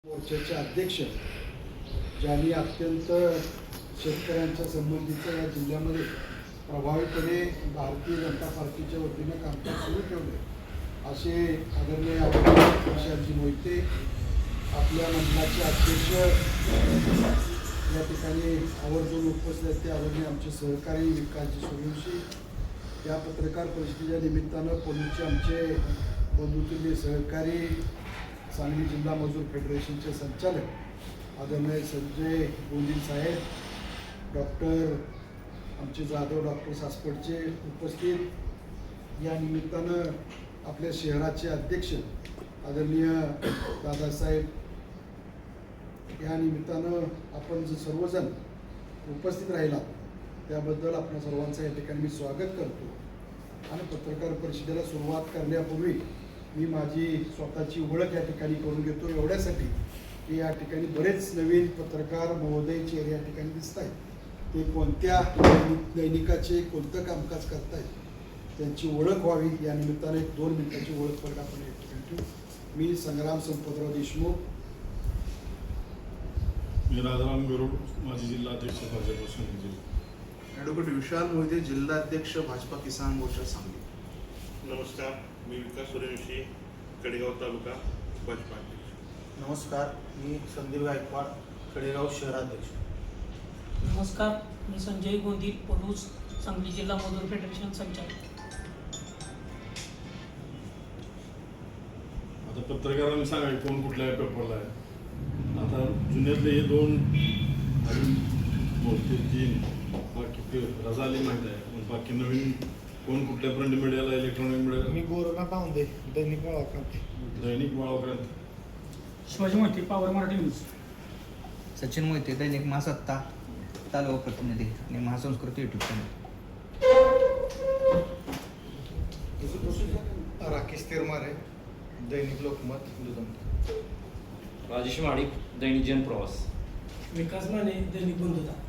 मोर्चाचे अध्यक्ष ज्यांनी अत्यंत शेतकऱ्यांच्या संबंधीचं या जिल्ह्यामध्ये प्रभावीपणे भारतीय जनता पार्टीच्या वतीनं कामकाज सुरू ठेवले असे आदरणीय प्रशांतजी मोहिते आपल्या मंडळाचे अध्यक्ष या ठिकाणी आवर्जून उपस्थित आहेत ते आदरणीय आमचे सहकारी विकासजी सूर्यवंशी या पत्रकार परिषदेच्या निमित्तानं पोलीसचे आमचे बंधुतुल्य सहकारी सांगली जिल्हा मजूर फेडरेशनचे संचालक आदरणीय संजय गोंदी साहेब डॉक्टर आमचे जाधव डॉक्टर सासपडचे उपस्थित या निमित्तानं आपल्या शहराचे अध्यक्ष आदरणीय दादासाहेब या निमित्तानं आपण जे सर्वजण उपस्थित राहिला त्याबद्दल आपण सर्वांचं या ठिकाणी मी स्वागत करतो आणि पत्रकार परिषदेला सुरुवात करण्यापूर्वी मी माझी स्वतःची ओळख या ठिकाणी करून घेतो एवढ्यासाठी की या ठिकाणी बरेच नवीन पत्रकार महोदय चेहरे या ठिकाणी दिसत आहेत ते कोणत्या दैनिकाचे कोणतं कामकाज करतायत त्यांची ओळख व्हावी या निमित्ताने 2 मिनिटाची ओळख पण आपण या ठिकाणी ठेवू. मी संग्राम संपतराव देशमुख मी राजाराम गरुड माजी जिल्हाध्यक्ष भाजप सांगली ॲडव्होकेट विशाल मोहिते जिल्हाध्यक्ष भाजपा किसान मोर्चा सांगली. नमस्कार, मी विकास सूर्यवंशी कडेगाव तालुका भाजपा अध्यक्ष. नमस्कार, मी संदीप गायकवाड कडेगाव शहराध्यक्ष. नमस्कार, मी संजय गोंदी पोलूस सांगली जिल्हा मजूर फेडरेशन संचालक. आता पत्रकारांनी सांगा कोण कुठल्या पेपरला आहे. आता जुन्यातले हे 2 मोठे 3 बाकी रजा आली माहीत आहे पण बाकी नवीन कोण कुठल्या प्रिंट मीडियाला इलेक्ट्रॉनिक मीडियाला मी गोरखा पाहुंदे दैनिक वळावक्रांती. दैनिक वळावक्रांती. Shivaji Mohite power Marathi news. सचिन मोहिते दैनिक महासत्ता तालुका प्रतिनिधी आणि महासंस्कृती यूट्यूब चॅनल. राकेश तिरमारे दैनिक लोकमत दुधंत. राजेश माडिक दैनिक जनप्रवास. विकास माने दैनिक बंधुता.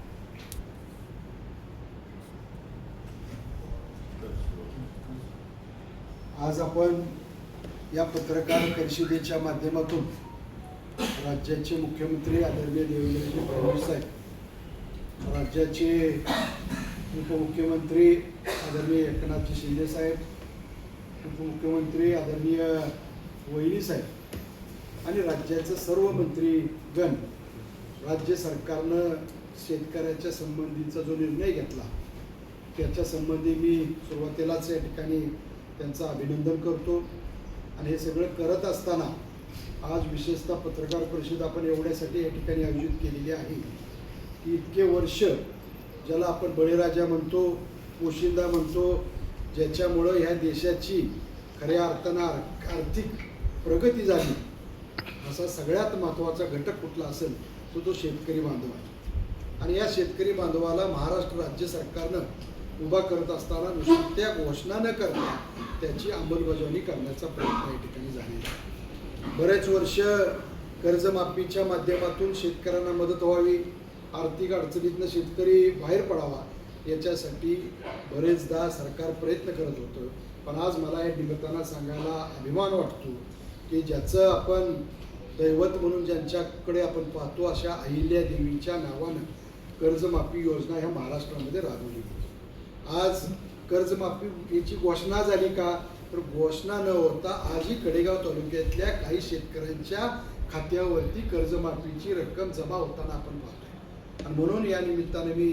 आज आपण या पत्रकार परिषदेच्या माध्यमातून राज्याचे मुख्यमंत्री आदरणीय देवेंद्रजी फडणवीस साहेब राज्याचे उपमुख्यमंत्री आदरणीय एकनाथजी शिंदे साहेब उपमुख्यमंत्री आदरणीय वहिनी साहेब आणि राज्याचे सर्व मंत्रीगण राज्य सरकारनं शेतकऱ्याच्या संबंधीचा जो निर्णय घेतला त्याच्या संबंधी मी सुरुवातीलाच या ठिकाणी त्यांचं अभिनंदन करतो आणि हे सगळं करत असताना आज विशेषतः पत्रकार परिषद आपण एवढ्यासाठी या ठिकाणी आयोजित केलेली आहे की इतके वर्ष ज्याला आपण बळीराजा म्हणतो पोशिंदा म्हणतो ज्याच्यामुळं ह्या देशाची खऱ्या अर्थानं आर्थिक प्रगती झाली असा सगळ्यात महत्त्वाचा घटक कुठला असेल तो शेतकरी बांधव आहे आणि या शेतकरी बांधवाला महाराष्ट्र राज्य सरकारनं उभा करत असताना नुसत्या घोषणा न करता त्याची अंमलबजावणी करण्याचा प्रयत्न या ठिकाणी झालेला आहे. बरेच वर्ष कर्जमाफीच्या माध्यमातून शेतकऱ्यांना मदत व्हावी आर्थिक अडचणीतनं शेतकरी बाहेर पडावा याच्यासाठी बरेचदा सरकार प्रयत्न करत होतं पण आज मला या निमित्तानं सांगायला अभिमान वाटतो की ज्याचं आपण दैवत म्हणून ज्यांच्याकडे आपण पाहतो अशा अहिल्या देवीच्या नावानं कर्जमाफी योजना ह्या महाराष्ट्रामध्ये राबवली होती. आज कर्जमाफी याची घोषणा झाली का तर घोषणा न होता आजही कडेगाव तालुक्यातल्या काही शेतकऱ्यांच्या खात्यावरती कर्जमाफीची रक्कम जमा होताना आपण पाहतो आणि म्हणून या निमित्ताने मी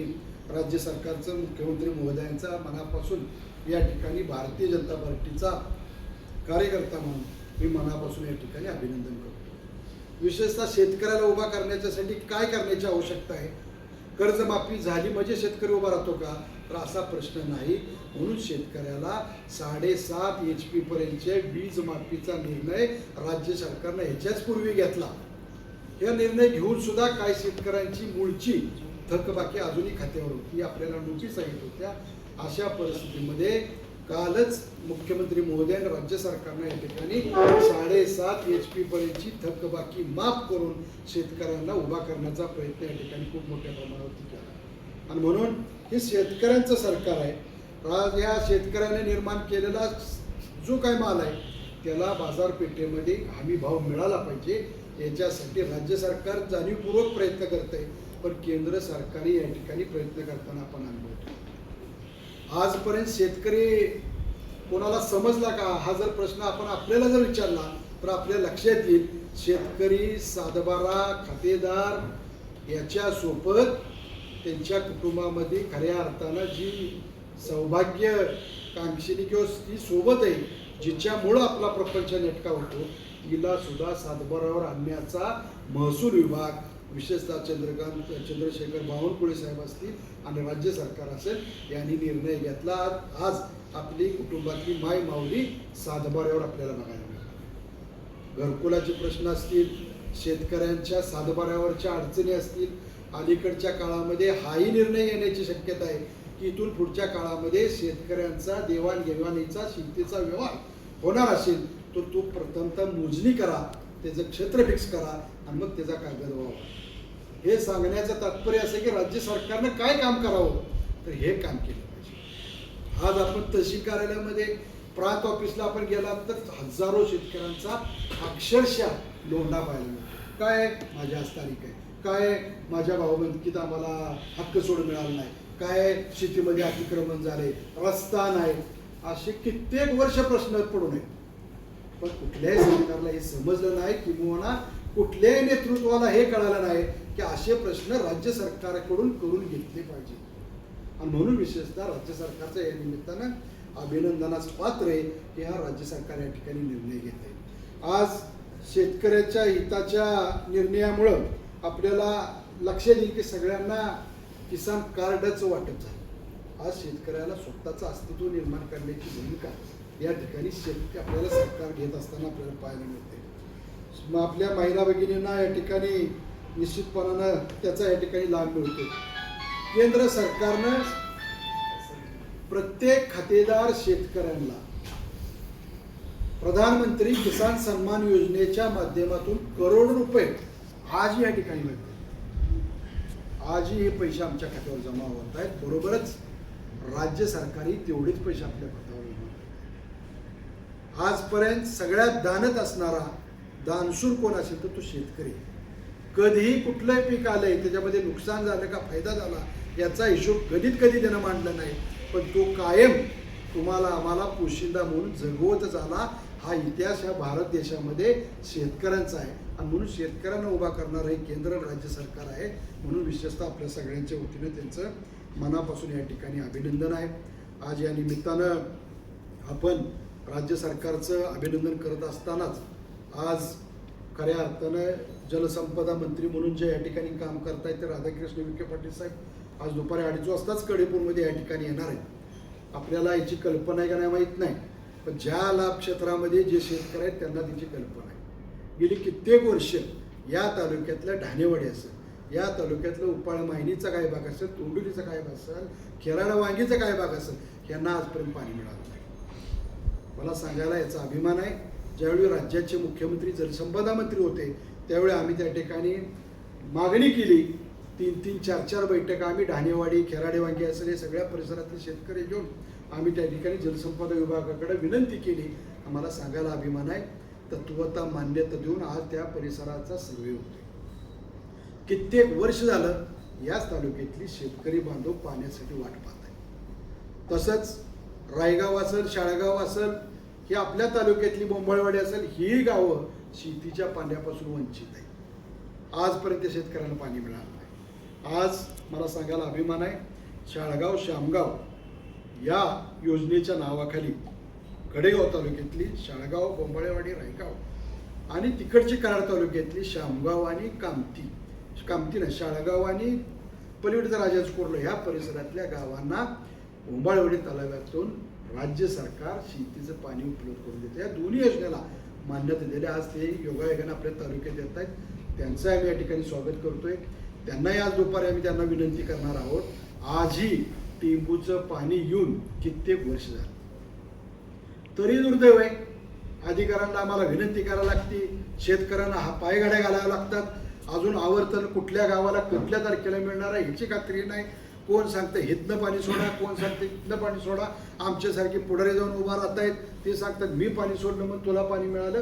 राज्य सरकारचं मुख्यमंत्री महोदयांचा मनापासून या ठिकाणी भारतीय जनता पार्टीचा कार्यकर्ता म्हणून मी मनापासून या ठिकाणी अभिनंदन करतो. विशेषतः शेतकऱ्याला उभा करण्याच्यासाठी काय करण्याची आवश्यकता आहे. कर्जमाफी झाली म्हणजे शेतकरी उभा राहतो का तर असा प्रश्न नाही. म्हणून शेतकऱ्याला 7.5 HP पर्यंतच्या वीज माफीचा निर्णय राज्य सरकारनं ह्याच्याच पूर्वी घेतला. हा निर्णय घेऊन सुद्धा काही शेतकऱ्यांची मूळची थकबाकी अजूनही खात्यावर होती आपल्याला नोटीस येत होत्या. अशा परिस्थितीमध्ये कालच मुख्यमंत्री महोदयांनी राज्य सरकारनं या ठिकाणी 7.5 HP पर्यंतची थकबाकी माफ करून शेतकऱ्यांना उभा करण्याचा प्रयत्न या ठिकाणी खूप मोठ्या प्रमाणावरती केला आणि म्हणून हे शेतकऱ्यांचं सरकार आहे. आज या शेतकऱ्याने निर्माण केलेला जो काय माल आहे त्याला बाजारपेठेमध्ये हमी भाव मिळाला पाहिजे याच्यासाठी राज्य सरकार जाणीवपूर्वक प्रयत्न करत आहे, पण केंद्र सरकारही या ठिकाणी प्रयत्न करताना आपण अनुभवतो. आजपर्यंत शेतकरी कोणाला समजला का हा जर प्रश्न आपण आपल्याला जर विचारला तर आपल्या लक्षात येईल शेतकरी, सातबारा, खातेदार याच्यासोबत त्यांच्या कुटुंबामध्ये खऱ्या अर्थानं जी सौभाग्य कांक्षिणी किंवा ती सोबत आहे जिच्यामुळं आपला प्रपंच नेटका होतो तिला सुद्धा सातबारावर आणण्याचा महसूल विभाग, विशेषतः चंद्रशेखर बावनकुळे साहेब असतील आणि राज्य सरकार असेल यांनी निर्णय घेतला. आज आपली कुटुंबातली माय माऊली सातबाऱ्यावर आपल्याला बघायला मिळतात. घरकुलाचे प्रश्न असतील, शेतकऱ्यांच्या सातबाऱ्यावरच्या अडचणी असतील, अलीकडच्या काळामध्ये हाही निर्णय येण्याची शक्यता आहे की इथून पुढच्या काळामध्ये शेतकऱ्यांचा देवाणघेवाणीचा शेतीचा व्यवहार होणार असेल तर तो प्रथमतः मोजणी करा, त्याचं क्षेत्र फिक्स करा आणि मग त्याचा कागद व्हावा. हे सांगण्याचं तात्पर्य असं की राज्य सरकारनं काय काम करावं तर हे काम केलं पाहिजे. आज आपण तहसील कार्यालयामध्ये प्रांत ऑफिसला आपण गेला तर हजारो शेतकऱ्यांचा अक्षरशः लोंढा पाहायला मिळतो. काय माझ्या तारीख आहे, काय माझ्या भाऊबंदकीत आम्हाला हक्क सोड मिळाला नाही, काय शेतीमध्ये अतिक्रमण झाले, रस्ता नाही, असे कित्येक वर्ष प्रश्न पडू नये. पण कुठल्याही सरकारला हे समजलं नाही किंवा कुठल्याही नेतृत्वाला हे कळालं नाही की असे प्रश्न राज्य सरकारकडून करून घेतले पाहिजे. आणि म्हणून विशेषतः राज्य सरकारचं या निमित्तानं अभिनंदनाचं पात्र आहे की हा राज्य सरकार या ठिकाणी निर्णय घेत आहे. आज शेतकऱ्याच्या हिताच्या निर्णयामुळं आपल्याला लक्षात येईल की सगळ्यांना किसान कार्डचं वाटप झालं. आज शेतकऱ्याला स्वतःचं अस्तित्व निर्माण करण्याची भूमिका या ठिकाणी आपल्याला सरकार घेत असताना आपल्याला पाहायला मिळते. मग आपल्या महिला भगिनींना या ठिकाणी निश्चितपणानं त्याचा या ठिकाणी लाभ मिळतो. केंद्र सरकारनं प्रत्येक खातेदार शेतकऱ्यांना प्रधानमंत्री किसान सन्मान योजनेच्या माध्यमातून करोड रुपये आज या ठिकाणी मिळतात. आजही हे पैसे आमच्या खात्यावर जमा होत आहेत. बरोबरच राज्य सरकारही तेवढेच पैसे आपल्या खात्यावर जमा करतात. आजपर्यंत सगळ्यात दानत असणारा दानशूर कोण असेल तर तो शेतकरी. कधीही कुठलंही पीक आलंय त्याच्यामध्ये नुकसान झालं का फायदा झाला याचा हिशोब कधी त्यानं मांडला नाही, पण तो कायम तुम्हाला आम्हाला पोशिंदा म्हणून जगवत झाला. हा इतिहास या भारत देशामध्ये शेतकऱ्यांचा आहे आणि म्हणून शेतकऱ्यांना उभा करणारं हे केंद्र राज्य सरकार आहे. म्हणून विशेषतः आपल्या सगळ्यांच्या वतीनं त्यांचं मनापासून या ठिकाणी अभिनंदन आहे. आज या निमित्तानं आपण राज्य सरकारचं अभिनंदन करत असतानाच आज खऱ्या अर्थानं जलसंपदा मंत्री म्हणून जे या ठिकाणी काम करतायत ते राधाकृष्ण विखे पाटील साहेब आज दुपारी 2:30 वाजताच कडेपूरमध्ये या ठिकाणी येणार आहेत. आपल्याला याची कल्पना आहे का नाही माहीत नाही, पण ज्या लाभ क्षेत्रामध्ये जे शेतकरी आहेत त्यांना त्याची कल्पना आहे. गेली कित्येक वर्ष या तालुक्यातल्या ढाणेवाडी असेल, या तालुक्यातलं उपाळ मायनीचा काय भाग असेल, तोंडुलीचा काय भाग असेल, खेराडा वांगीचा काय भाग असेल यांना आजपर्यंत पाणी मिळालं नाही. मला सांगायला याचा अभिमान आहे. ज्यावेळी राज्याचे मुख्यमंत्री जलसंपदा मंत्री होते त्यावेळी आम्ही त्या ठिकाणी मागणी केली. 3-3, 4-4 बैठका आम्ही ढाणेवाडी, खेराडे वांगी असेल हे सगळ्या परिसरातले शेतकरी घेऊन आम्ही त्या ठिकाणी जलसंपदा विभागाकडे विनंती केली. आम्हाला सांगायला अभिमान आहे. तत्वता मान्यता देऊन आज त्या परिसराचा सर्वे होतोय. कित्येक वर्ष झालं याच तालुक्यातली शेतकरी बांधव पाण्यासाठी वाट पाहत आहे. तसंच रायगाव असेल, शाळगाव असेल, ही आपल्या तालुक्यातली बोंबळवाडी असेल, ही गावं शेतीच्या पाण्यापासून वंचित आहे. आजपर्यंत शेतकऱ्यांना पाणी मिळालं नाही. आज मला सांगायला अभिमान आहे, शाळगाव, शामगाव या योजनेच्या नावाखाली कडेगाव तालुक्यातली शाळगाव, बोंबळेवाडी, रायगाव आणि तिकडची कराड तालुक्यातली शामगाव आणि कामती नाही, शाळगाव आणि पलीकडचं राजाच कोरलं ह्या परिसरातल्या गावांना बोंबळेवाडी तलाव्यातून राज्य सरकार शेतीचं पाणी उपलब्ध करून देतं. या दोन्ही योजनेला मान्यता दिली. आज ते योगायोगानं आपल्या तालुक्यात येत आहेत. त्यांचं आम्ही या ठिकाणी स्वागत करतोय. त्यांनाही आज दुपारी आम्ही त्यांना विनंती करणार आहोत. आजही टेंबूचं पाणी येऊन कित्येक वर्ष झालं तरी दुर्दैव आहे. अधिकाऱ्यांना आम्हाला विनंती करायला लागते, शेतकऱ्यांना हा पायगाड्या घालाव्या लागतात. अजून आवर्तन कुठल्या गावाला कुठल्या तारखेला मिळणार आहे ह्याची खात्री नाही. कोण सांगतं हितनं पाणी सोडा, कोण सांगतं इथनं पाणी सोडा. आमच्यासारखे पुढारी जाऊन उभा राहत आहेत, ते सांगतात मी पाणी सोडलं मग तुला पाणी मिळालं.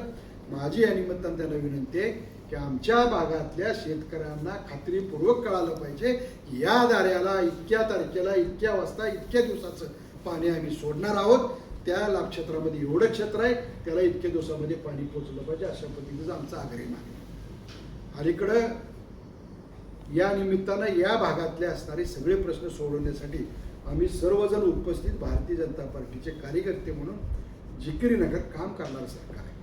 माझी या निमित्तानं त्यांना विनंती आहे की आमच्या भागातल्या शेतकऱ्यांना खात्रीपूर्वक कळालं पाहिजे या दाऱ्याला इतक्या तारखेला इतक्या वाजता इतक्या दिवसाचं पाणी आम्ही सोडणार आहोत, त्या लाभक्षेत्रामध्ये एवढं क्षेत्र आहे त्याला इतक्या दिवसामध्ये पाणी पोचलं पाहिजे, अशा पद्धतीचं आमचा आग्रह आहे. अलीकडं या निमित्तानं या भागातले असणारे सगळे प्रश्न सोडवण्यासाठी आम्ही सर्वजण उपस्थित भारतीय जनता पार्टीचे कार्यकर्ते म्हणून जिकिरीनगर काम करणारं सरकार आहे.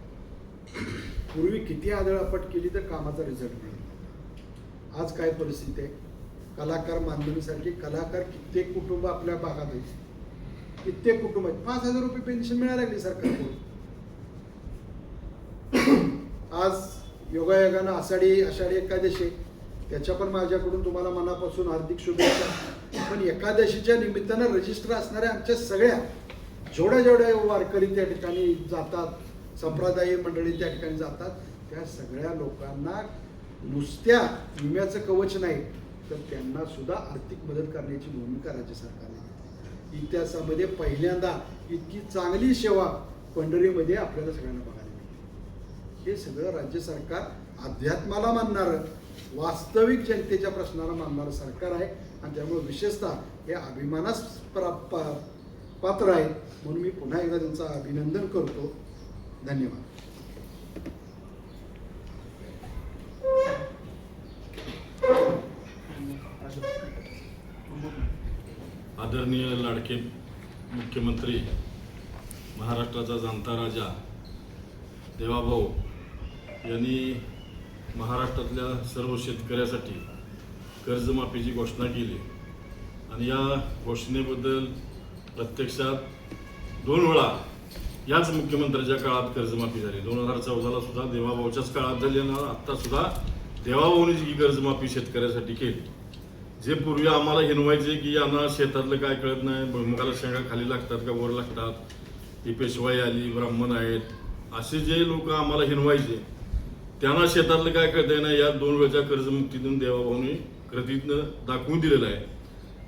पूर्वी किती आदळआपट केली तर कामाचा रिझल्ट मिळत. आज काय परिस्थिती आहे? कलाकार मानधनीसारखे कलाकार कित्येक कुटुंब आपल्या भागात आहेत, कित्येक कुटुंब आहेत. 5,000 रुपये पेन्शन मिळायला लागली सरकारकडून. आज योगायोगानं आषाढी एकादशी, त्याच्या पण माझ्याकडून तुम्हाला मनापासून हार्दिक शुभेच्छा. पण एकादशीच्या निमित्तानं रजिस्टर असणाऱ्या आमच्या सगळ्या जेवढ्या वारकरी त्या ठिकाणी जातात, संप्रदायी मंडळी त्या ठिकाणी जातात, त्या सगळ्या लोकांना नुसत्या विम्याचं कवच नाही तर त्यांना सुद्धा आर्थिक मदत करण्याची भूमिका राज्य सरकारने घेतली. इतिहासामध्ये पहिल्यांदा इतकी चांगली सेवा पंढरीमध्ये आपल्याला सगळ्यांना बघायला मिळते. हे सगळं राज्य सरकार अध्यात्माला मानणारं, वास्तविक जनतेच्या प्रश्नाला मानणारं सरकार आहे आणि त्यामुळे विशेषतः हे अभिमानास पात्र आहे. म्हणून मी पुन्हा एकदा त्यांचं अभिनंदन करतो. धन्यवाद. आदरणीय लाडके मुख्यमंत्री, महाराष्ट्राचा जाणता राजा देवाभाऊ यांनी महाराष्ट्रातल्या सर्व शेतकऱ्यासाठी कर्जमाफीची घोषणा केली आणि या घोषणेबद्दल प्रत्यक्षात 2 वेळा याच मुख्यमंत्र्याच्या काळात कर्जमाफी झाली. 2014ला सुद्धा देवाभाऊच्याच काळात झाली आणि आत्ता सुद्धा देवाभाऊने ही कर्जमाफी शेतकऱ्यासाठी केली. जे पूर्वी आम्हाला हिनवायचे की यांना शेतातलं काय कळत नाही, भुईमुगाला शेंगा खाली लागतात का वर लागतात, ही पेशवाई आली, ब्राह्मण आहेत, असे जे लोक आम्हाला हिनवायचे त्यांना शेतातलं काय कळतंय ना, या 2 वेळच्या कर्जमुक्तीतून देवाभाऊने कृतीतनं दाखवून दिलेलं आहे.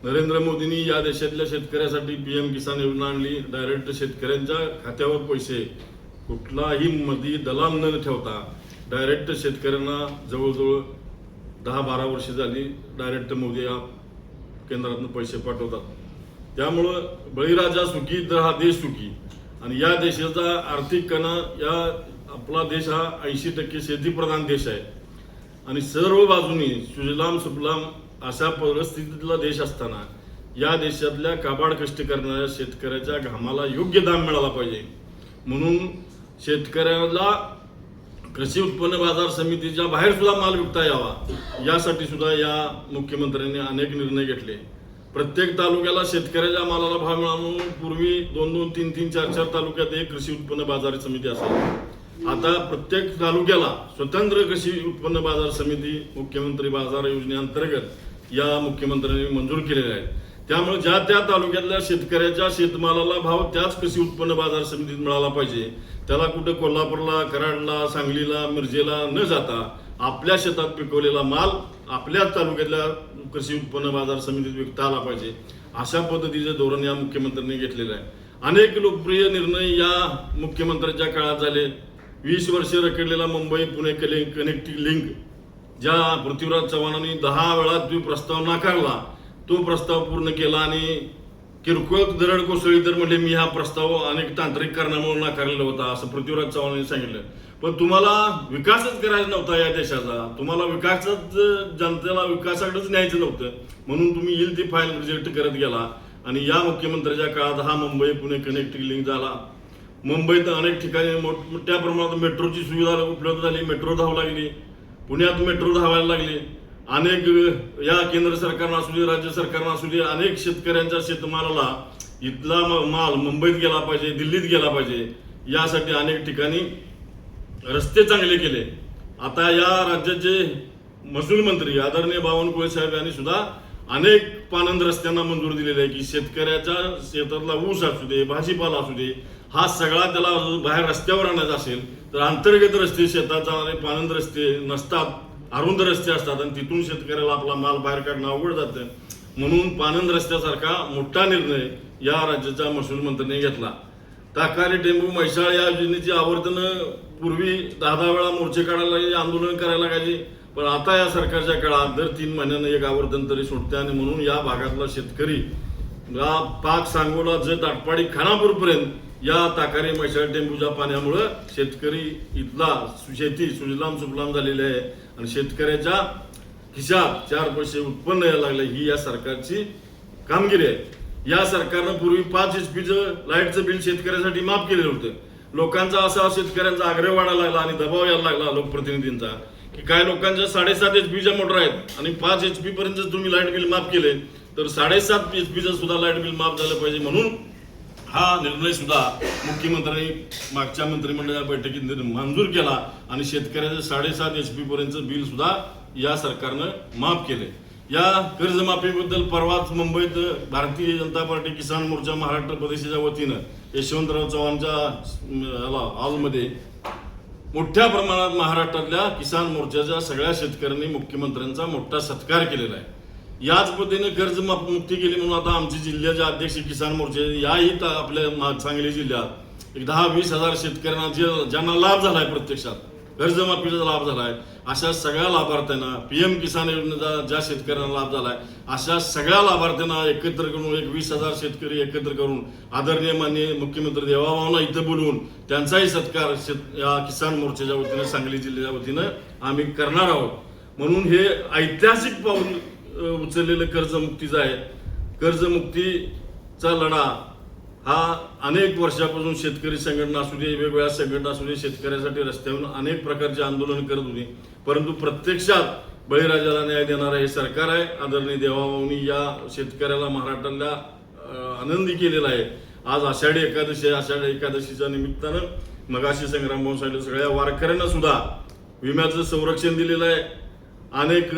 नरेंद्र मोदींनी या देशातल्या शेतकऱ्यासाठी PM किसान योजना आणली. डायरेक्ट शेतकऱ्यांच्या खात्यावर पैसे, कुठलाही मध्ये दलाल न ठेवता डायरेक्ट शेतकऱ्यांना जवळजवळ 10-12 वर्ष झाली डायरेक्ट मोदी या केंद्रातून पैसे पाठवतात. त्यामुळं बळीराजा सुखी तर हा देश सुखी. आणि या देशाचा आर्थिक कणा, या आपला देश हा 80% शेतीप्रधान देश आहे आणि सर्व बाजूनी सुजलाम सुफलाम अशा परिस्थितीतला देश असताना या देशातल्या काबाड कष्ट करणाऱ्या शेतकऱ्याच्या घामाला योग्य दाम मिळाला पाहिजे. म्हणून शेतकऱ्याला कृषी उत्पन्न बाजार समितीच्या बाहेर सुद्धा माल विकता यावा यासाठी सुद्धा या मुख्यमंत्र्यांनी अनेक निर्णय घेतले. प्रत्येक तालुक्याला शेतकऱ्याच्या मालाला भाव मिळावा. पूर्वी 2-2, 3-3, 4-4 तालुक्यात एक कृषी उत्पन्न बाजार समिती असायची. आता प्रत्येक तालुक्याला स्वतंत्र कृषी उत्पन्न बाजार समिती मुख्यमंत्री बाजार योजनेअंतर्गत या मुख्यमंत्र्यांनी मंजूर केलेल्या आहेत. त्यामुळे ज्या त्या तालुक्यातल्या शेतकऱ्याच्या शेतमालाला भाव त्याच कृषी उत्पन्न बाजार समितीत मिळाला पाहिजे. त्याला कुठं कोल्हापूरला, कराडला, सांगलीला, मिरजेला न जाता आपल्या शेतात पिकवलेला माल आपल्याच तालुक्यातल्या कृषी उत्पन्न बाजार समितीत विकता आला पाहिजे. अशा पद्धतीचं धोरण या मुख्यमंत्र्यांनी घेतलेलं आहे. अनेक लोकप्रिय निर्णय या मुख्यमंत्र्यांच्या काळात झाले. 20 वर्षे रखडलेला मुंबई पुणे कनेक्टिंग लिंक ज्या पृथ्वीराज चव्हाणांनी 10 वेळा तो प्रस्ताव नाकारला, तो प्रस्ताव पूर्ण केला आणि किरकोळ दरड कोसळली तर म्हणजे मी हा प्रस्ताव अनेक तांत्रिक कारणामुळे नाकारलेला होता असं पृथ्वीराज चव्हाणांनी सांगितलं. पण तुम्हाला विकासच करायचा नव्हता या देशाचा, तुम्हाला विकासच जनतेला विकासाकडेच न्यायचं नव्हतं, म्हणून तुम्ही येईल ती फाईल रिजेक्ट करत गेला. आणि या मुख्यमंत्र्याच्या काळात हा मुंबई पुणे कनेक्टिंग लिंक झाला. मुंबईत अनेक ठिकाणी मोठ्या प्रमाणात मेट्रोची सुविधा उपलब्ध झाली, मेट्रो धावू लागली, पुण्यात मेट्रो धावायला लागली. अनेक या केंद्र सरकारनं असू दे, राज्य सरकारनं असू दे, अनेक शेतकऱ्यांच्या शेतमालाला इथला माल मुंबईत गेला पाहिजे, दिल्लीत गेला पाहिजे यासाठी अनेक ठिकाणी रस्ते चांगले केले. आता या राज्याचे महसूल मंत्री आदरणीय बावनकुळे साहेब यांनी सुद्धा अनेक पानंद रस्त्यांना मंजूर दिलेले आहे की शेतकऱ्याच्या शेतातला ऊस असू दे, भाजीपाला असू दे, हा सगळा त्याला बाहेर रस्त्यावर आणायचा असेल तर अंतर्गत रस्ते, शेतात जाणारे पानंद रस्ते नसतात, अरुंद रस्ते असतात आणि तिथून शेतकऱ्याला आपला माल बाहेर काढणं अवघड जातं. म्हणून पानंद रस्त्यासारखा मोठा निर्णय या राज्याच्या महसूल मंत्र्यांनी घेतला. ताकारी टेंबू म्हैसाळ या योजनेची आवर्तन पूर्वी 10 वेळा मोर्चे काढायला लागायचे, आंदोलन करायला लागायचे, पण आता या सरकारच्या काळात दर 3 महिन्यांना एक आवर्तन तरी सुटते आणि म्हणून या भागातला शेतकरी या पाक सांगोला जत आटपाडी खानापूरपर्यंत या ताकारी मैसाळ टेंबूच्या पाण्यामुळं शेतकरी इथला शेती सुजलाम सुफलाम झालेली आहे आणि शेतकऱ्याच्या खिशात 4 पैसे उत्पन्न यायला लागले. ही या सरकारची कामगिरी आहे. या सरकारनं पूर्वी 5 HP लाईटचं बिल शेतकऱ्यासाठी माफ केलेलं होतं. लोकांचा असा शेतकऱ्यांचा आग्रह वाढायला लागला आणि दबाव यायला लागला लोकप्रतिनिधींचा की काय लोकांच्या 7.5 HP मोटर आहेत आणि 5 HP पर्यंत तुम्ही लाईट बिल माफ केले तर 7.5 HP सुद्धा लाईट बिल माफ झालं पाहिजे. म्हणून हा निर्णय सुद्धा मुख्यमंत्र्यांनी मागच्या मंत्रिमंडळाच्या बैठकीत मंजूर केला आणि शेतकऱ्याचं 7.5 HP पर्यंतचं बिल सुद्धा या सरकारनं माफ केले. या कर्जमाफीबद्दल परवाच मुंबईत भारतीय जनता पार्टी किसान मोर्चा महाराष्ट्र प्रदेशाच्या वतीनं यशवंतराव चव्हाणच्या हॉलमध्ये मोठ्या प्रमाणात महाराष्ट्रातल्या किसान मोर्चाच्या सगळ्या शेतकऱ्यांनी मुख्यमंत्र्यांचा मोठा सत्कार केलेला आहे. याच पद्धतीने कर्जमुक्ती केली म्हणून आता आमचे जिल्ह्याचे अध्यक्ष किसान मोर्चे याही आपल्या सांगली जिल्ह्यात 10-20 हजार शेतकऱ्यांना ज्यांना लाभ झालाय, प्रत्यक्षात कर्जमाफीचा लाभ झालाय, अशा सगळ्या लाभार्थ्यांना PM किसान योजनेचा ज्या शेतकऱ्यांना लाभ झालाय अशा सगळ्या लाभार्थ्यांना एकत्र करून 20,000 शेतकरी एकत्र करून आदरणीय माननीय मुख्यमंत्री देवाभाऊंना इथं बोलवून त्यांचाही सत्कार या किसान मोर्चाच्या वतीनं सांगली जिल्ह्याच्या वतीनं आम्ही करणार आहोत. म्हणून हे ऐतिहासिक पाऊल उचललेलं कर्जमुक्तीचं आहे. कर्जमुक्तीचा लढा हा अनेक वर्षापासून शेतकरी संघटना असू दे, वेगवेगळ्या संघटना असू दे, शेतकऱ्यासाठी रस्त्यावरून अनेक प्रकारचे आंदोलन करत होते, परंतु प्रत्यक्षात बळीराजाला न्याय देणारं हे सरकार आहे. आदरणीय देवाभाऊंनी या शेतकऱ्याला महाराष्ट्राला आनंदी केलेला आहे. आज आषाढी एकादशी आहे. आषाढी एकादशीच्या निमित्तानं मगाशी संग्रामभाऊ सांगितलं सगळ्या वारकऱ्यांना सुद्धा विम्याचं संरक्षण दिलेलं आहे. अनेक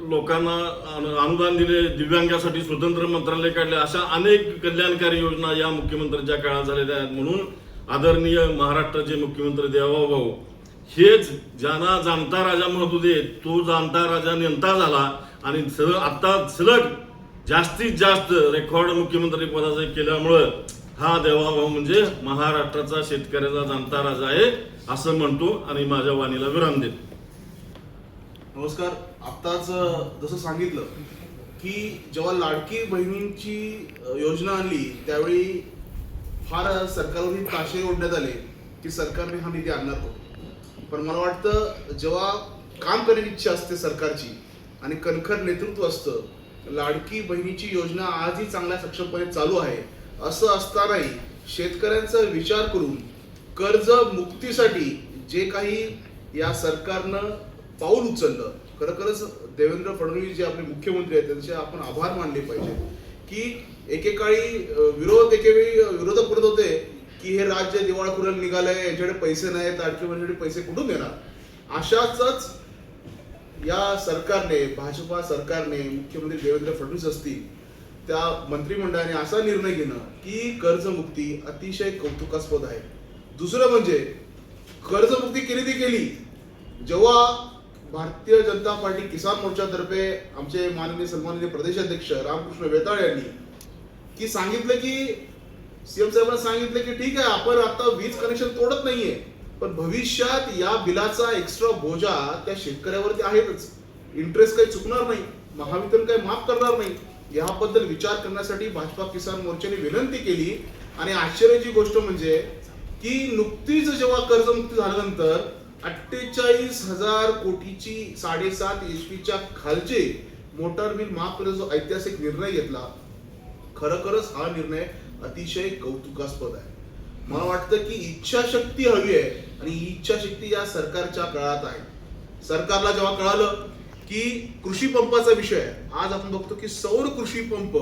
लोकांना अनुदान दिले, दिव्यांगासाठी स्वतंत्र मंत्रालय काढले, अशा अनेक कल्याणकारी योजना या मुख्यमंत्र्यांच्या काळात झालेल्या आहेत. म्हणून आदरणीय महाराष्ट्राचे मुख्यमंत्री देवाभाऊ हेच ज्यांना जाणता राजा म्हणत होते तो जाणता राजा नेमता झाला आणि आता सलग जास्तीत जास्त रेकॉर्ड मुख्यमंत्री पदाचे केल्यामुळं हा देवाभाऊ म्हणजे महाराष्ट्राचा शेतकऱ्याचा जाणता राजा आहे असं म्हणतो आणि माझ्या वाणीला विराम देतो. नमस्कार. आत्ताच जसं सांगितलं की जेव्हा लाडकी बहिणींची योजना आणली त्यावेळी फार सरकारवरही ताशे ओढण्यात आले की सरकारने हा निधी आणणार होता. पण मला वाटतं जेव्हा काम करण्याची इच्छा असते सरकारची आणि कणखर नेतृत्व असतं, लाडकी बहिणीची योजना आजही चांगल्या सक्षमपणे चालू आहे. असं असतानाही शेतकऱ्यांचा विचार करून कर्ज मुक्तीसाठी जे काही या सरकारनं पाऊल उचललं, खरोखरच देवेंद्र फडणवीस जे आपले मुख्यमंत्री आहेत त्यांचे आपण आभार मानले पाहिजे की एकेकाळी विरोधक म्हणत होते की हे राज्य दिवाळखोरीला निघालंय, यांच्याकडे पैसे नाहीत, लाडकी बहिणीसाठी पैसे कुठून देणार. अशाच या सरकारने, भाजपा सरकारने, मुख्यमंत्री देवेंद्र फडणवीस असतील त्या मंत्रिमंडळाने असा निर्णय घेणं की कर्जमुक्ती अतिशय कौतुकास्पद आहे. दुसरं म्हणजे कर्जमुक्ती केली ती केली जेव्हा भारतीय जनता पार्टी किसान मोर्चातर्फे आमचे माननीय सन्माननीय प्रदेशाध्यक्ष रामकृष्ण वेताळ यांनी की सांगितलं की सीएम साहेबांना सांगितलं की ठीक आहे आपण आता वीज कनेक्शन तोडत नाहीये, पण भविष्यात या बिलाचा एक्स्ट्रा बोजा त्या शेतकऱ्यावरती आहेतच, इंटरेस्ट काही चुकणार नाही, महावितरण काही माफ करणार नाही, याबद्दल विचार करण्यासाठी भाजपा किसान मोर्चाने विनंती केली. आणि आश्चर्याची गोष्ट म्हणजे की नुकतीच जेव्हा कर्जमुक्ती झाल्यानंतर 48,000 कोटीची 7.5 HP खालचे मोटार बिल माफ करण्याचा जो ऐतिहासिक निर्णय घेतला, खरोखरच हा निर्णय अतिशय कौतुकास्पद आहे. मला वाटतं की इच्छाशक्ती हवी आहे आणि ही इच्छाशक्ती या सरकारच्या काळात आहे. सरकारला जेव्हा कळालं की कृषी पंपाचा विषय आहे, आज आपण बघतो की सौर कृषी पंप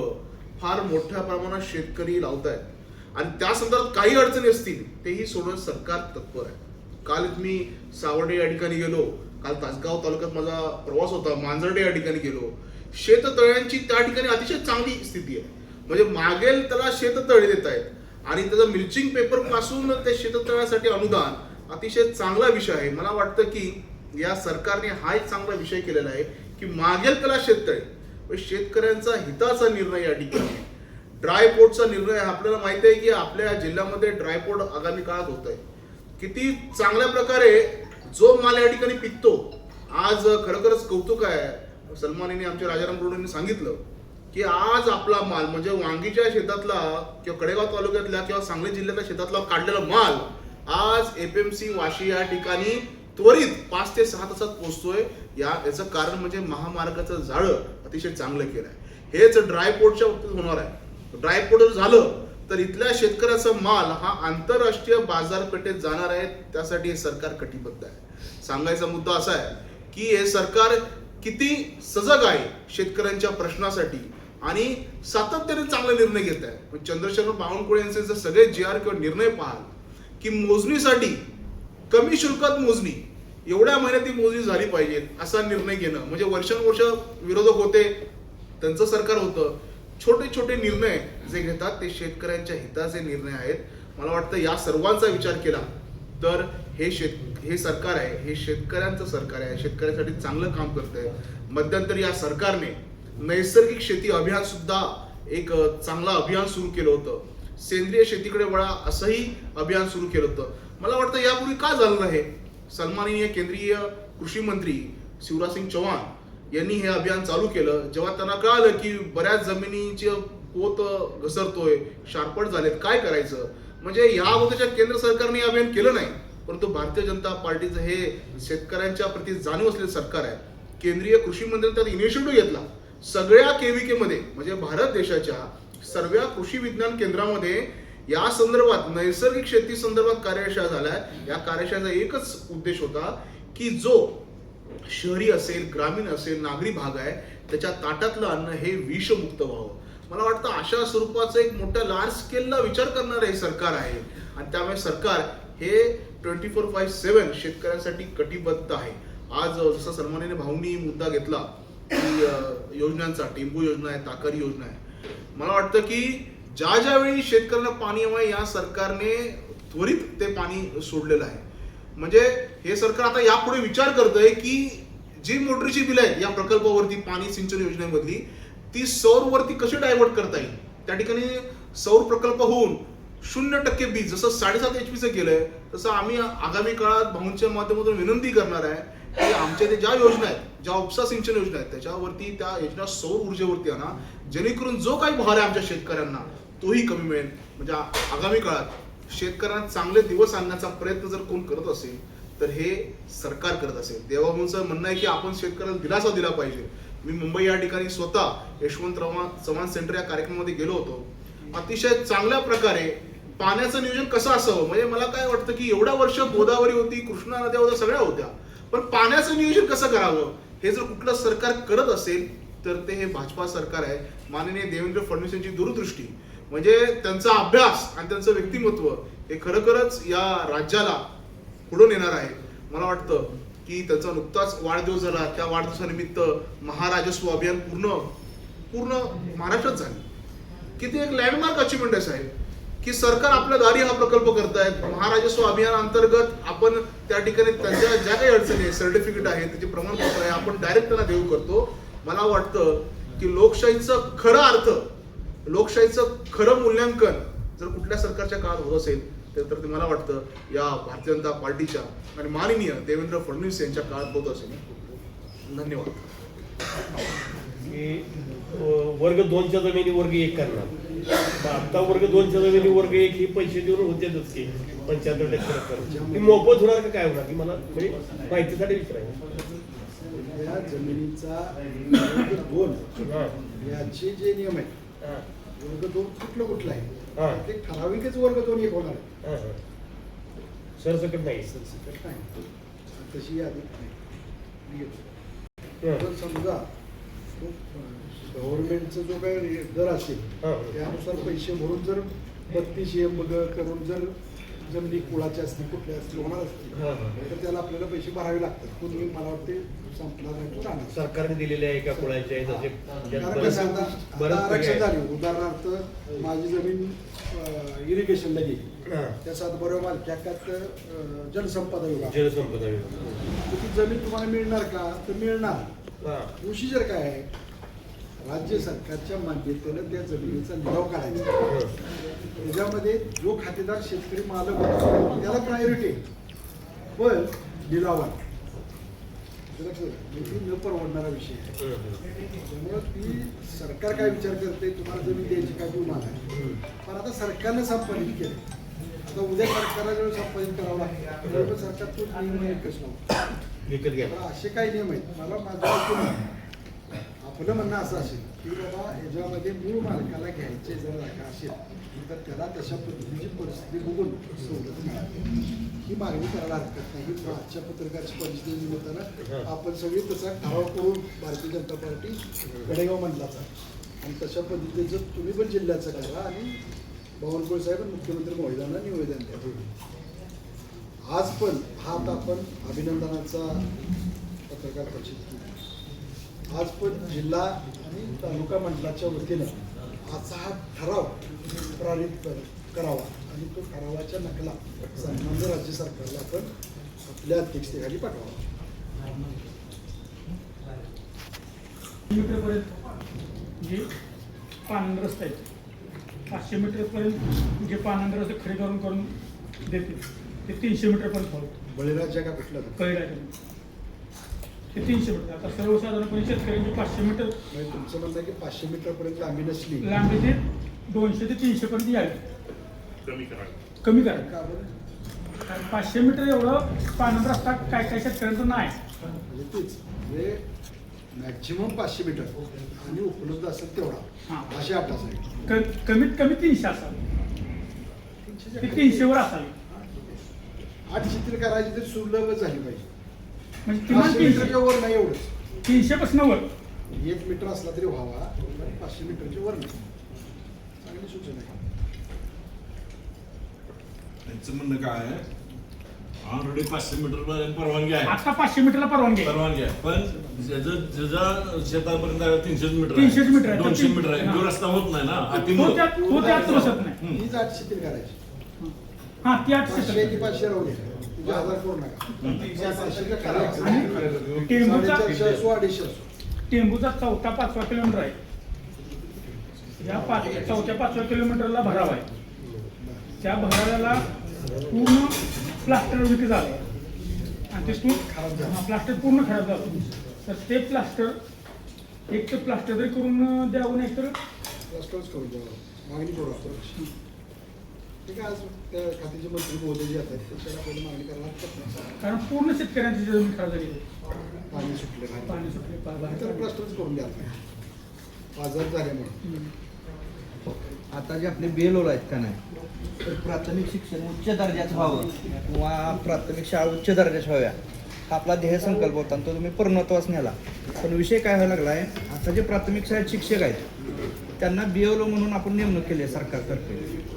फार मोठ्या प्रमाणात शेतकरी लावतायत आणि त्या संदर्भात काही अडचणी असतील तेही सोडवण्यास सरकार तत्पर आहे. काल मी सावर्डे या ठिकाणी गेलो, काल तासगाव तालुक्यात माझा प्रवास होता, मांजर्डे या ठिकाणी गेलो. शेततळ्यांची त्या ठिकाणी अतिशय चांगली स्थिती आहे, म्हणजे मागेल त्याला शेततळे देत आहेत आणि त्याचा मिल्चिंग पेपर पासून त्या शेततळ्यासाठी अनुदान अतिशय चांगला विषय आहे. मला वाटतं की या सरकारने हा एक चांगला विषय केलेला आहे की मागेल त्याला शेततळे, शेतकऱ्यांचा हिताचा निर्णय या ठिकाणी. ड्रायपोर्टचा निर्णय आपल्याला माहिती आहे की आपल्या जिल्ह्यामध्ये ड्रायपोर्ट आगामी काळात होत आहे. किती चांगल्या प्रकारे जो माल या ठिकाणी पिकतो. आज खरोखरच कौतुक आहे. सलमानीने आमच्या राजाराम रोडने सांगितलं की आज आपला माल म्हणजे वांगीच्या शेतातला किंवा कडेगाव तालुक्यातल्या किंवा सांगली जिल्ह्यातल्या शेतातला काढलेला माल आज एपीएमसी वाशी या ठिकाणी त्वरित 5 ते 6 तासात पोहोचतोय. याचं कारण म्हणजे महामार्गाचं जाळं अतिशय चांगलं केलं आहे. हेच ड्रायपोर्टच्या बाबतीत होणार आहे. ड्रायपोर्ट झालं तर इथल्या शेतकऱ्याचा माल हा आंतरराष्ट्रीय बाजारपेठेत जाणार आहे. त्यासाठी हे सरकार कटिबद्ध आहे. सांगायचा मुद्दा असा आहे की हे सरकार किती सजग आहे शेतकऱ्यांच्या प्रश्नासाठी आणि सातत्याने चांगले निर्णय घेत आहे. चंद्रशेखर बावनकुळे यांचे जर सगळे GR किंवा निर्णय पाहाल की मोजणीसाठी कमी शुल्कात मोजणी, एवढ्या महिन्यात ती मोजणी झाली पाहिजे असा निर्णय घेणं म्हणजे वर्षानुवर्ष विरोधक होते, त्यांचं सरकार होतं. छोटे छोटे निर्णय जे घेतात ते शेतकऱ्यांच्या हिताचे निर्णय आहेत. मला वाटतं या सर्वांचा विचार केला तर हे सरकार आहे, हे शेतकऱ्यांचं सरकार आहे, शेतकऱ्यांसाठी चांगलं काम करतंय. मध्यंतरी या सरकारने नैसर्गिक शेती अभियान सुद्धा एक चांगलं अभियान सुरू केलं होतं. सेंद्रिय शेतीकडे वळा असंही अभियान सुरू केलं होतं. मला वाटतं यापूर्वी का झालं नाही. सन्माननीय केंद्रीय कृषी मंत्री शिवराज सिंग चौहान यांनी हे अभियान चालू केलं. जेव्हा त्यांना कळालं की बऱ्याच जमिनीचे पोत घसरतोय, शारपट झालेत, काय करायचं. म्हणजे या अगोदरच्या केंद्र सरकारने हे अभियान केलं नाही, परंतु भारतीय जनता पार्टीचं हे शेतकऱ्यांच्या प्रति जाणीव असलेलं सरकार आहे. केंद्रीय कृषी मंत्र्यांनी त्यात इनिशिएटिव्ह घेतला. सगळ्या KVK मध्ये म्हणजे भारत देशाच्या सर्व कृषी विज्ञान केंद्रामध्ये या संदर्भात नैसर्गिक शेती संदर्भात कार्यशाळा झाल्या. या कार्यशाळेचा एकच उद्देश होता की जो शहरी असेल, ग्रामीण असेल, नागरी भाग आहे त्याच्या ताटातलं अन्न हे विषमुक्त व्हावं. मला वाटतं अशा स्वरूपाचं एक मोठ्या लार्ज स्केलला विचार करणारं हे सरकार आहे आणि त्यामुळे सरकार हे 24/7 शेतकऱ्यांसाठी कटिबद्ध आहे. आज जसं सन्माननीय भाऊंनी मुद्दा घेतला की योजनांचा, टेंबू योजना आहे, ताकारी योजना आहे. मला वाटतं की ज्यावेळी शेतकऱ्यांना पाणी हवं या सरकारने त्वरित ते पाणी सोडलेलं आहे. म्हणजे हे सरकार आता यापुढे विचार करतंय की जी मोटरीची बिल आहेत या प्रकल्पावरती पाणी सिंचन योजनेमधली ती सौरवरती कशी डायव्हर्ट करता येईल. त्या ठिकाणी सौर प्रकल्प होऊन 0% बीज जसं 7.5 HP केलंय तसं आम्ही आगामी काळात भाऊंच्या माध्यमातून विनंती करणार आहे की आमच्या ते ज्या योजना आहेत, ज्या उपसा सिंचन योजना आहेत त्याच्यावरती त्या योजना सौर ऊर्जेवरती आणा, जेणेकरून जो काही भार आहे आमच्या शेतकऱ्यांना तोही कमी मिळेल. म्हणजे आगामी काळात शेतकऱ्यांना चांगले दिवस आणण्याचा प्रयत्न जर कोण करत असेल तर हे सरकार करत असेल. देवाभाऊंचं म्हणणं आहे की आपण शेतकऱ्यांना दिलासा दिला पाहिजे. मी मुंबई या ठिकाणी स्वतः यशवंतराव चव्हाण सेंटर या कार्यक्रमामध्ये गेलो होतो. अतिशय चांगल्या प्रकारे पाण्याचं नियोजन कसं असावं. म्हणजे मला काय वाटतं की एवढ्या वर्ष गोदावरी होती, कृष्णा नद्या होत्या, सगळ्या होत्या, पण पाण्याचं नियोजन कसं करावं हे जर कुठलं सरकार करत असेल तर ते हे भाजपा सरकार आहे. माननीय देवेंद्र फडणवीस यांची दूरदृष्टी म्हणजे त्यांचा अभ्यास आणि त्यांचं व्यक्तिमत्व हे खरोखरच या राज्याला पुढून येणार आहे. मला वाटतं की त्यांचा नुकताच वाढदिवस झाला. त्या वाढदिवसानिमित्त महाराजस्व अभियान पूर्ण महाराष्ट्रात झाले. किती एक लँडमार्क अचिव्हमेंट आहे साहेब की सरकार आपल्या दारी हा प्रकल्प करतायत. महाराजस्व अभियान अंतर्गत आपण त्या ठिकाणी त्यांच्या ज्या काही अडचणी आहे, सर्टिफिकेट आहे, त्याचे प्रमाणपत्र आहे, आपण डायरेक्ट त्यांना देऊ करतो. मला वाटतं की लोकशाहीचं खरं अर्थ, लोकशाहीचं खरं मूल्यांकन जर कुठल्या सरकारच्या काळात होत असेल तर ते मला वाटतं या भारतीय जनता पार्टीच्या आणि माननीय देवेंद्र फडणवीस यांच्या काळात होत असेल. धन्यवाद. वर्ग 2च्या जमिनी वर्ग 1 करणार. आता वर्ग 2च्या जमिनी वर्ग 1 ही पैसे देऊन होतेच की 75% मोफत होणार का काय होणार की मला म्हणजे माहितीसाठी विचारायचं. या जमिनीचा वर्ग 2 याचे जे नियम आहेत, वर्ग 2 कुठलं आहे ते ठराविकच वर्ग 2 एक होणार आहे. सरसकट नाही, सरसकट नाही, तशी यादी नाही. तर समजा गव्हर्नमेंटचा जो काही दर असेल त्यानुसार पैसे भरून जर 32 M करून जर जमिनी कुळाच्या असतील, कुठल्या असतील, होणार असतील तर त्याला आपल्याला पैसे भरावे लागतात. कोणी मला वाटते संपला नाही तो राहणार. सरकारने दिलेले आहे का कुळाचे आहे आरक्षण झाले. उदाहरणार्थ माझी जमीन इरिगेशनला गेली, त्या 7 बरोबर मालक्यात जलसंपदा विभाग, ती जमीन तुम्हाला मिळणार का तर मिळणार. प्रोसिजर काय आहे राज्य सरकारच्या मान्यतेनं त्या जमिनीचा लिलाव काढायचा. त्याच्यामध्ये जो खातेदार शेतकरी मालक होता त्याला प्रायोरिटी आहे, पण लिलावात न परवडणारा विषय आहे. त्यामुळे ती सरकार काय विचार करते, तुम्हाला जमीन द्यायची काय तू मागा, पण आता सरकारनं संपादित केलं. आता उद्या सरकारला जेव्हा संपादित करावं लागतं तेव्हा सरकार तो नियम एकच नव्हता विकत घ्या. तर असे काही नियम आहेत. मला माझं आपलं म्हणणं असं असेल की बाबा याच्यामध्ये मूळ मालकाला घ्यायचे जर जागा असेल तर त्याला तशा पद्धतीची परिस्थिती बघून सवलत मिळाली ही मागणी करायला हरकत नाही. ही आजच्या पत्रकाराची परिस्थिती निमित्तानं आपण सगळे तसा ठराव करून भारतीय जनता पार्टी गडेगाव मंडळाचा आणि तशा पद्धतीचं तुम्ही पण जिल्ह्याचं करा आणि बावनकुळे साहेब मुख्यमंत्री महोदयांना निवेदन द्या. आज पण हा आता आपण अभिनंदनाचा पत्रकार परिषद केली. आज पण जिल्हा आणि तालुका मंडळाच्या वतीनं आजचा हा ठराव पारित करावा आणि तो ठरावाच्या नकला सन्मान्य राज्य सरकारला आपण आपल्या अध्यक्षतेखाली पाठवावा. मीटरपर्यंत जे पानंद रस्ते आहेत 500 मीटरपर्यंत जे पानंद रस्ते खरे करून देतील ते 300 मीटरपर्यंत हवं. बळीराजा का कुठलं कळलं ते 300 मीटर. आता सर्वसाधारणपणे शेतकऱ्यांचे 500 मीटर म्हणजे तुमचं म्हणणं आहे की 500 मीटरपर्यंत लांबी नसली लांबी ते 200 ते 300 पर्यंत यावी, कमी करावी. कमी करा. का बरं? कारण 500 मीटर एवढं पानंद रस्ता काय काय शेतकऱ्यांचं नाही. म्हणजे तेच म्हणजे मॅक्झिमम 500 मीटर आणि उपलब्ध असेल तेवढा हां. अशी अट असावी. कमीत कमी 300 असावी, ते 300 वर असावी. 8 चित्र करायची तर सुलभच झाली पाहिजे. म्हणजे किमान 500 मीटरच्या वर नाही एवढंच. 300 पासून वर 1 मीटर असला तरी व्हावा, 500 मीटरच्या वर नाही. चांगली सूचना आहे. त्यांचं म्हणणं काय आहे, ऑलरेडी 500 मीटर परवानगी आहे, आता 500 मीटरला परवानगी आहे. परवानगी आहे, पण ज्याच्या शेतापर्यंत 300 मीटर 300 मीटर आहे. 200 मीटर आहे, तो रस्ता होत नाही ना. तो त्यात बसत नाही. हीच 8 चित्र करायची. हा ती 8 500 ती 500 राहू दे. तुझे 1000 करू नका. 500 करायचं. आणि टेंबूचा 450 असो 250 असो. टेंबूचा 4था-5वा किलोमीटर आहे. या 4थ्या-5व्या किलोमीटरला भराव आहे. त्या भराव्याला पूर्ण प्लास्टर विकत झालं आणि ते प्लास्टर पूर्ण खराब झालं. तर ते प्लास्टर एक तर प्लास्टर तरी करून द्यावं, नाही तर प्लास्टरच करू द्यावं. मागणी करू आपण. ठीक आहे. आज त्या खात्याचे मंत्री महोदय जे येतात त्याच्याला आपण मागणी करायला हरकत नाही. कारण पूर्ण शेतकऱ्यांची जमीन खराब झाली आहे. पाणी सुटले नाही. पाणी सुटले तर प्लास्टरच करून द्यायला बाजार झाल्यामुळे. आता जे आपले BLO आहेत का नाही, तर प्राथमिक शिक्षण उच्च दर्जाचं व्हावं किंवा प्राथमिक शाळा उच्च दर्जाच्या व्हाव्या हा आपला ध्येय संकल्प होता आणि तो तुम्ही पूर्णत्वास नेला. पण विषय काय व्हायला लागला आहे, आता जे प्राथमिक शाळेत शिक्षक आहेत त्यांना BLO म्हणून आपण नेमणूक केली आहे सरकारतर्फे,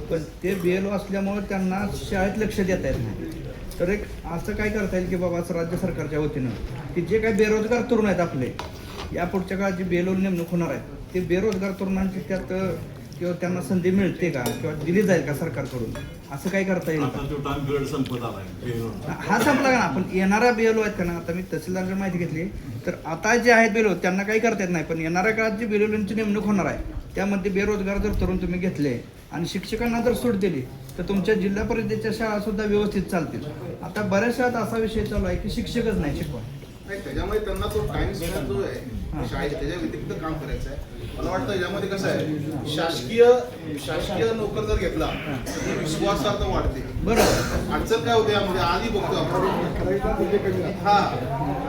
पण ते BLO असल्यामुळे त्यांना शाळेत लक्ष देता येत नाही. तर एक असं काय करता येईल की बाबा राज्य सरकारच्या वतीनं की जे काही बेरोजगार तरुण आहेत आपले, या पुढच्या काळात जे BLO नेमणूक होणार आहेत ते बेरोजगार तरुणांची त्यात किंवा त्यांना संधी मिळते का किंवा दिली जाईल का सरकारकडून, असं काय करता येईल आता तो टाइम पिरियड संपत आलाय. हा संपला का ना. आपण येणाऱ्या BLO आहेत का ना, आता मी तहसीलदारची माहिती घेतली तर आता जे आहेत BLO त्यांना काही करता येत नाही, पण येणाऱ्या काळात जे BLOंची नेमणूक होणार आहे त्यामध्ये बेरोजगार जर तरुण तुम्ही घेतले आणि शिक्षकांना जर सूट दिली तर तुमच्या जिल्हा परिषदेच्या शाळा सुद्धा व्यवस्थित चालतील. आता बऱ्याच शाळेत असा विषय चालू आहे की शिक्षकच नाही शिकवा. नाही, त्याच्यामुळे त्यांना तो टाइम स्पेंड जो आहे शाळेत त्याच्या व्यतिरिक्त काम करायचं आहे. मला वाटतं याच्यामध्ये कसं आहे, शासकीय नोकर जर घेतला तर विश्वासार्हता वाढते. बरोबर. अडचण काय होते यामध्ये आधी बघतो आपण. करायचा म्हणजे कमी झाला. हा,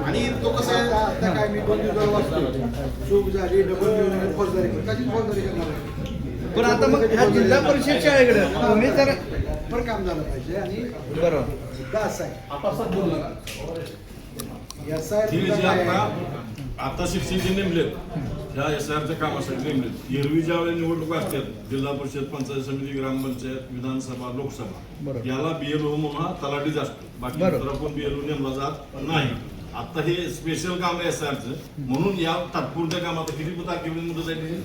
आणि तो कसं आहे, आता काय मी 2 दिवसाला वाचतो चूक झाली डबल फौजदारी कशी फौजदारी करणार. पण आता मग ह्या जिल्हा परिषद शाळेकडे तुम्ही तर पण काम झालं पाहिजे. आणि बरोबर मुद्दा असा आहे याचा हे जे काय आहे? आता शिक्षक जे नेमलेत ह्या SIRच्या कामासाठी नेमलेत. एरवी ज्या वेळेला निवडणुका असतात जिल्हा परिषद, पंचायत समिती, ग्रामपंचायत, विधानसभा, लोकसभा, बरोबर. याला BLO म्हणून हा तलाठीच असतो. बाकी बरोबर. दुसरा कोण BLO नेमला जात नाही. आता हे स्पेशल काम आहे SIRचं, म्हणून या तात्पुरत्या कामात किती तारखेपर्यंत मुदत आहे,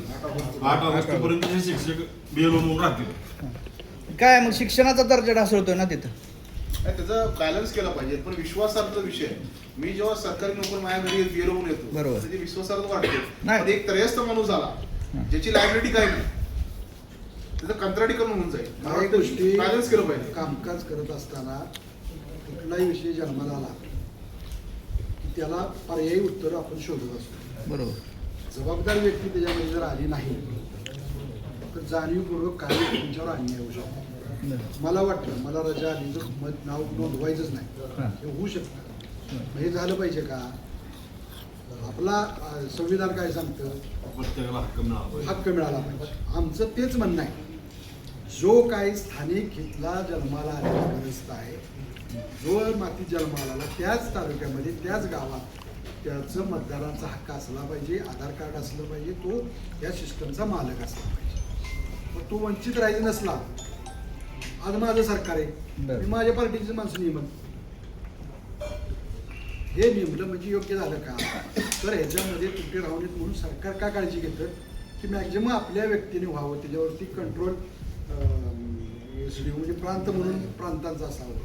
8 ऑगस्टपर्यंत हे शिक्षक BLO म्हणून राहतील. काय मग शिक्षणाचा दर्जा ढासळतोय ना तिथं. आणि त्याचा बॅलन्स केला पाहिजे. पण विश्वासार्थ विषय, मी जेव्हा सरकारी नोकर माझ्या घरी गेलो म्हणून येतो, बरोबर. त्याची विश्वासार्थ वाटते. नाही. पण एक त्रयस्थ माणूस झाला ज्याची लायबिलिटी काही नाही, त्याचं कंत्राटीकरण होऊन जाईल. काही गोष्टी बॅलन्स केलं पाहिजे. कामकाज करत असताना कुठलाही विषय जन्माला आला की त्याला पर्यायी उत्तर आपण शोधत असतो. बरोबर. जबाबदार व्यक्ती त्याच्यामध्ये जर आली नाही तर जाणीवपूर्वक काही तुमच्यावर अन्याय होऊ शकतो. मला वाटतं, मला रजा आली तर मत नाव नोंदवायचंच नाही, हे होऊ शकतं. हे झालं पाहिजे का? आपला संविधान काय सांगतं? प्रत्येकाला हक्क मिळाला पाहिजे. हक्क मिळाला पाहिजे. आमचं तेच म्हणणं आहे. जो काही स्थानिक इथला जन्माला आलेला ग्रस्त आहे, जो माती जन्माला आला त्याच तालुक्यामध्ये त्याच गावात त्याचं मतदारांचा हक्क असला पाहिजे, आधार कार्ड असलं पाहिजे, तो त्या सिस्टमचा मालक असला पाहिजे. मग तो वंचित राहायचा नसला, आज माझं सरकार आहे, मी माझ्या पार्टीची माणसं नियमन हे नेमलं म्हणजे योग्य झालं का? तर ह्याच्यामध्ये तुटे राहू नयेत म्हणून सरकार का काळजी घेतं की मॅक्झिमम आपल्या व्यक्तीने व्हावं, त्याच्यावरती कंट्रोल म्हणजे प्रांत म्हणून प्रांतांचा असावं.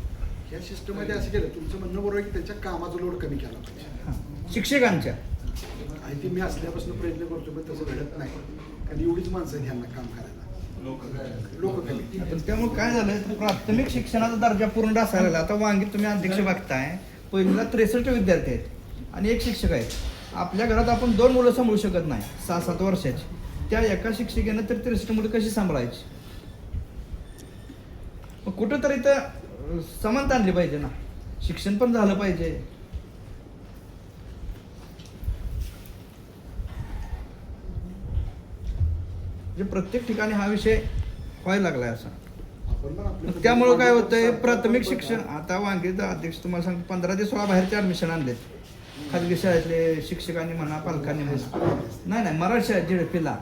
ह्या सिस्टममध्ये असं केलं. तुमचं म्हणणं बरोबर आहे की त्याच्या कामाचा लोड कमी केला पाहिजे. शिक्षकांच्या आणि ते मी असल्यापासून प्रयत्न करतो पण तसं घडत नाही, कारण एवढीच माणसं आहेत ह्यांना काम करायला, लोक कमी. पण त्यामुळे काय झालं, प्राथमिक शिक्षणाचा दर्जा पूर्ण असायला. आता वांगी तुम्ही अध्यक्ष बघताय, पहिलीला 63 विद्यार्थी आहेत आणि एक शिक्षक आहेत. आपल्या घरात आपण 2 मुलं सांभाळू शकत नाही 6-7 वर्षाची. त्या एका शिक्षिकेनं तर 63 मुलं कशी सांभाळायची? मग कुठं तरी तर समानता आणली पाहिजे ना, शिक्षण पण झालं पाहिजे. म्हणजे प्रत्येक ठिकाणी हा विषय व्हायला लागलाय असा. आपण पण आपल्या त्यामुळं काय होतंय, प्राथमिक शिक्षण आता वांगीचा अध्यक्ष तुम्हाला सांगतो 15 ते 16 बाहेरचे ऍडमिशन आणलेत. खाजगी शाळेतले शिक्षकांनी म्हणा, पालकांनी म्हणा. नाही मराठी शाळेत झेडपीला,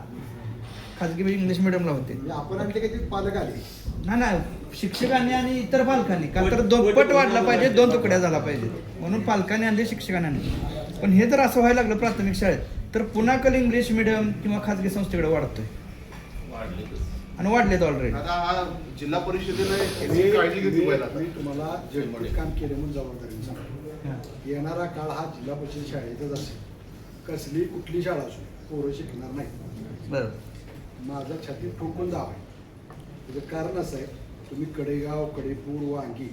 खाजगी इंग्लिश मिडियमला होते. म्हणजे आपण आणले की ते पालक आले. नाही शिक्षकांनी आणि इतर पालकांनी, का तर 2 पट वाढला पाहिजे, 2 तुकड्या झाला पाहिजे म्हणून पालकांनी आणले, शिक्षकांनी आणले. पण हे जर असं व्हायला लागलं प्राथमिक शाळेत तर पुन्हा कल इंग्लिश मिडियम किंवा खाजगी संस्थेकडे वाढतोय आणि वाढलेत ऑलरेडी. आता हा जिल्हा परिषदेने याची काळजी घेतली पाहिजे. मी तुम्हाला जेवढे काम केले म्हणून जबाबदारी सांगतो. येणारा काळ हा जिल्हा परिषद शाळेतच असेल. कसली कुठली शाळा असो, पोरं शिकणार नाही. बरं. माझा छातीत ठोकून दाव आहे. त्याचं कारण असं आहे, तुम्ही कडेगाव, कडेपूर, वांगी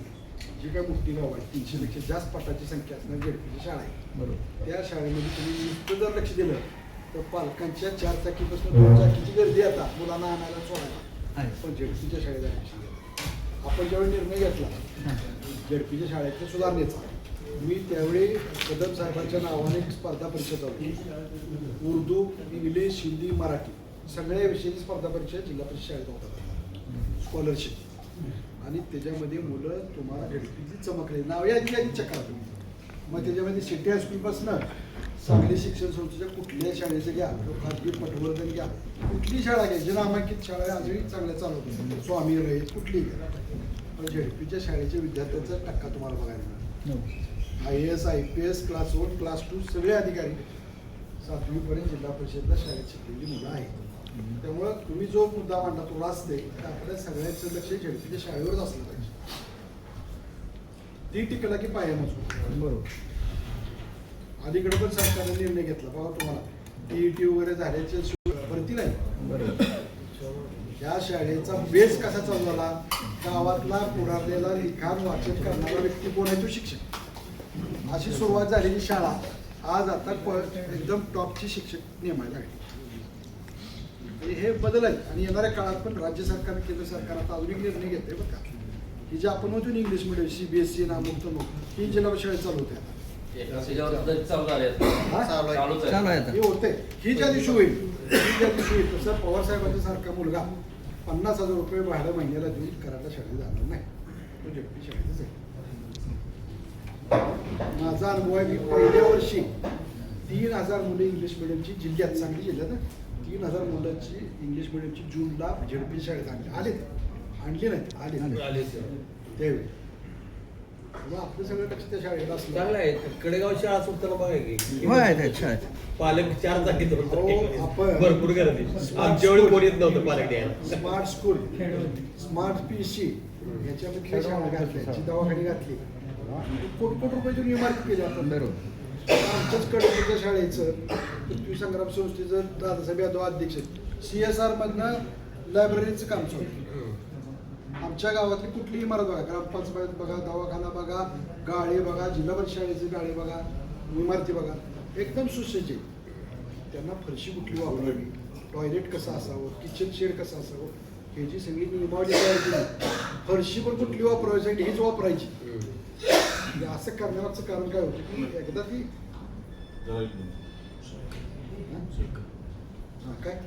जी काय मोठी गाव आहे, 300 पेक्षा जास्त पटाची संख्या असणारी झेडपीची शाळा आहे. बरोबर. त्या शाळेमध्ये तुम्ही नुसतं जर लक्ष दिलं तर पालकांच्या 4 चाकीपासून 2 चाकीची गर्दी आता मुलांना आणायला सोडायला. पण झेडपीच्या शाळेत ॲडमिशन घेतलं. आपण ज्यावेळी निर्णय घेतला झेडपीच्या शाळेच्या सुधारणेचा, मी त्यावेळी कदम साहेबांच्या नावाने एक स्पर्धा परीक्षा चालू केली. उर्दू, इंग्लिश, हिंदी, मराठी सगळ्या विषयाची स्पर्धा परीक्षा जिल्हा परिषद शाळेत होतात, स्कॉलरशिप. आणि त्याच्यामध्ये मुलं तुम्हाला झेडपीची चमकले नाव यादी चक्रा तुम्ही. मग त्याच्यामध्ये सिटी हायस्कूलपासून सांगली शिक्षण संस्थेच्या कुठल्या शाळेचं घ्या, खाजगी पटवर्धन घ्या, कुठली शाळा घ्या, जे नामांकित शाळा आजही चांगल्या चालवतात, स्वामी रहित कुठली घ्या, पण झेडपीच्या शाळेच्या विद्यार्थ्यांचा टक्का तुम्हाला बघायला मिळतो. IAS, IPS, क्लास 1, क्लास 2 सगळे अधिकारी 7वीपर्यंत जिल्हा परिषदला शाळेत शिकलेली मुलं आहेत. त्यामुळं तुम्ही जो मुद्दा मांडला तो वाचते, तर आपल्या सगळ्यांचं लक्ष झेडपीच्या शाळेवरच असलं पाहिजे. ती टिकला की पाया मजबूत. बरोबर. अलीकडे पण सरकारने निर्णय घेतला, बाबा तुम्हाला TET वगैरे झाल्याच्या भरती नाही. बरोबर. या शाळेचा बेस कसा चालू झाला, गावातला पुढारलेला लिखाण वाचन करणारा व्यक्ती कोण आहे, तो शिक्षक. अशी सुरुवात झालेली शाळा आज आता एकदम टॉपची शिक्षक नेमायला लागली. हे बदल आहे. आणि येणाऱ्या काळात पण राज्य सरकार, केंद्र सरकार आता अजून एक निर्णय घेते बघा, की जे आपण होतो इंग्लिश मिडियम, CBSE नामुक तमुक ही जिल्हा शाळेत चालू होते आता. चालू आहे आता. हे होते. ही ज्या दिवशी होईल, तसं पवार साहेबांचा सारखा मुलगा 50,000 रुपये भाडं महिन्याला देऊन करायला शाळेत जाणार नाही, तो झेडपी शाळेतच आहे. माझा अनुभव आहे, मी पहिल्या वर्षी 3,000 मुलं इंग्लिश मिडियमची जिल्ह्यात, सांगली जिल्ह्यात 3,000 मुलांची इंग्लिश मिडियमची जूनला झेडपी शाळेत आणली नाहीत आले त्यावेळी. आपलं सगळं लक्ष त्या शाळेला असलं. चांगलं आहे. कडेगाव शाळा सुटताना बघा की होय आहेत शाळेत. पालक 4 जागेत आपण भरपूर गर्दी. आमच्या वेळी कोण येत नव्हतं पालक द्यायला. स्मार्ट स्कूल, स्मार्ट PC, याच्यामध्ये शाळा घातल्या, जी दवाखाने घातली, कोटी रुपयाची इमारत केली आपण. बरोबर. आमच्याच कडपूरच्या शाळेचं पृथ्वी संग्राम संस्थेचं दादासाहेब यादव अध्यक्ष CSR मधनं लायब्ररीचं काम सुरू आहे. आमच्या गावातली कुठली इमारत बघा, ग्रामपंचायत बघा, दवाखाना बघा, गाळे बघा, जिल्हा परिषद शाळेचे गाळे बघा, इमारती बघा, एकदम सुसज्ज. त्यांना फरशी कुठली वापरावी, टॉयलेट कसं असावं, किचन शेड कसं असावं, ह्याची सगळी नियमावली तयार केली. फरशी पण कुठली वापरायची हीच वापरायची. असं करण्यामागचं कारण काय होतं की एकदा ती जरा एक मिनिट. काय